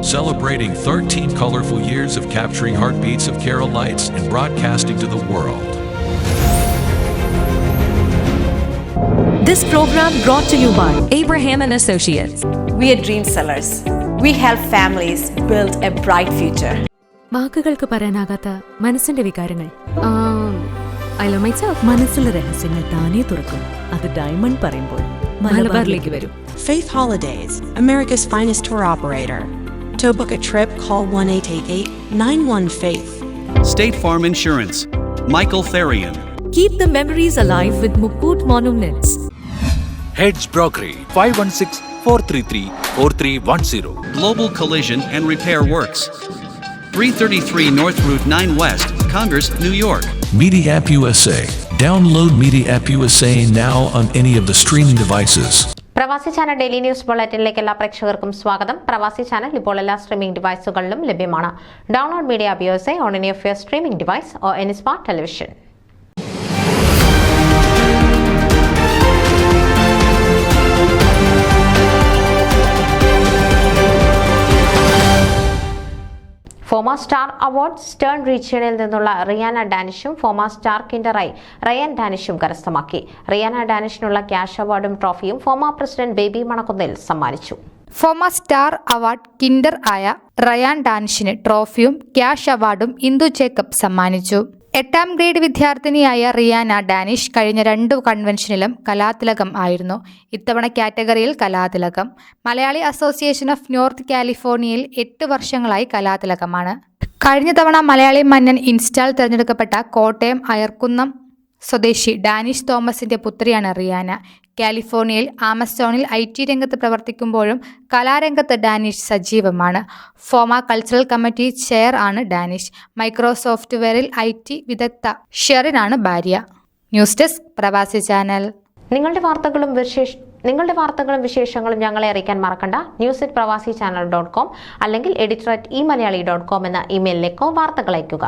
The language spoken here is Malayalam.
celebrating 13 colorful years of capturing heartbeats of Kerala lights and broadcasting to the world. This program brought to you by Abraham and Associates. We are dream sellers. We help families build a bright future. വാക്കുകൾക്ക് പറയാനാകാത്ത മനസ്സിന്റെ വികാരങ്ങൾ. I love myself. മനസ്സിലെ രഹസ്യങ്ങൾ താനേ തുറക്കും. അത് ഡയമണ്ട് പറയുമ്പോൾ മലബാറിലേക്ക് വരും. Faith Holidays, America's finest tour operator. To book a trip, call 1-888-91-FAITH. State Farm Insurance, Michael Therian. Keep the memories alive with Mukut Monuments. Heads Brokery 516-433-4310. Global Collision and Repair Works, 333 North Route 9 West, Congress, New York. Media App USA. Download Media App USA now on any of the streaming devices. പ്രവാസി ചാനൽ ഡെയിലി ന്യൂസ് ബുള്ളറ്റിനിലേക്ക് എല്ലാ പ്രേക്ഷകർക്കും സ്വാഗതം. പ്രവാസി ചാനൽ ഇപ്പോൾ എല്ലാ സ്ട്രീമിംഗ് ഡിവൈസുകളിലും ലഭ്യമാണ്. Download media app USA on any of your streaming device or any smart television. FOMAA star award സ്റ്റേൺ റീജിയണിൽ നിന്നുള്ള റിയാന ഡാനിഷും ഫോമ സ്റ്റാർ കിൻഡറായി റയാൻ ഡാനിഷും കരസ്ഥമാക്കി. റിയാന ഡാനിഷിനുള്ള ക്യാഷ് അവാർഡും ട്രോഫിയും ഫോമ പ്രസിഡന്റ് ബേബി മണക്കുന്നിൽ സമ്മാനിച്ചു. ഫോമ സ്റ്റാർ അവാർഡ് കിൻഡർ ആയ റയാൻ ഡാനിഷിന് ട്രോഫിയും ക്യാഷ് അവാർഡും ഇന്ദു ജേക്കബ് സമ്മാനിച്ചു. 8ാം ഗ്രേഡ് വിദ്യാർത്ഥിനിയായ റിയാന ഡാനിഷ് കഴിഞ്ഞ 2 കൺവെൻഷനിലും കലാതിലകം ആയിരുന്നു. ഇത്തവണ കാറ്റഗറിയിൽ കലാതിലകം. മലയാളി അസോസിയേഷൻ ഓഫ് നോർത്ത് കാലിഫോർണിയയിൽ 8 വർഷങ്ങളായി കലാതിലകമാണ്. കഴിഞ്ഞ തവണ മലയാളി മന്നൻ ഇൻസ്റ്റാൾ തിരഞ്ഞെടുക്കപ്പെട്ട കോട്ടയം അയർക്കുന്നം സ്വദേശി ഡാനിഷ് തോമസിന്റെ പുത്രിയാണ് റിയാന. കാലിഫോർണിയയിൽ ആമസോണിൽ IT രംഗത്ത് പ്രവർത്തിക്കുമ്പോഴും കലാരംഗത്ത് ഡാനിഷ് സജീവമാണ്. ഫോമ കൾച്ചറൽ കമ്മിറ്റി ചെയർ ആണ് ഡാനിഷ്. മൈക്രോസോഫ്റ്റ്വെയറിൽ IT വിദഗ്ധ ഷെറിനാണ് ഭാര്യ. ന്യൂസ് ഡെസ്ക് പ്രവാസി ചാനൽ. നിങ്ങളുടെ വാർത്തകളും വിശേഷങ്ങളും ഞങ്ങളെ അറിയിക്കാൻ മറക്കണ്ട. news@pravasichannel.com അല്ലെങ്കിൽ editor@eMalayali.com എന്ന ഇമെയിലിലേക്കോ വാർത്തകൾ അയയ്ക്കുക.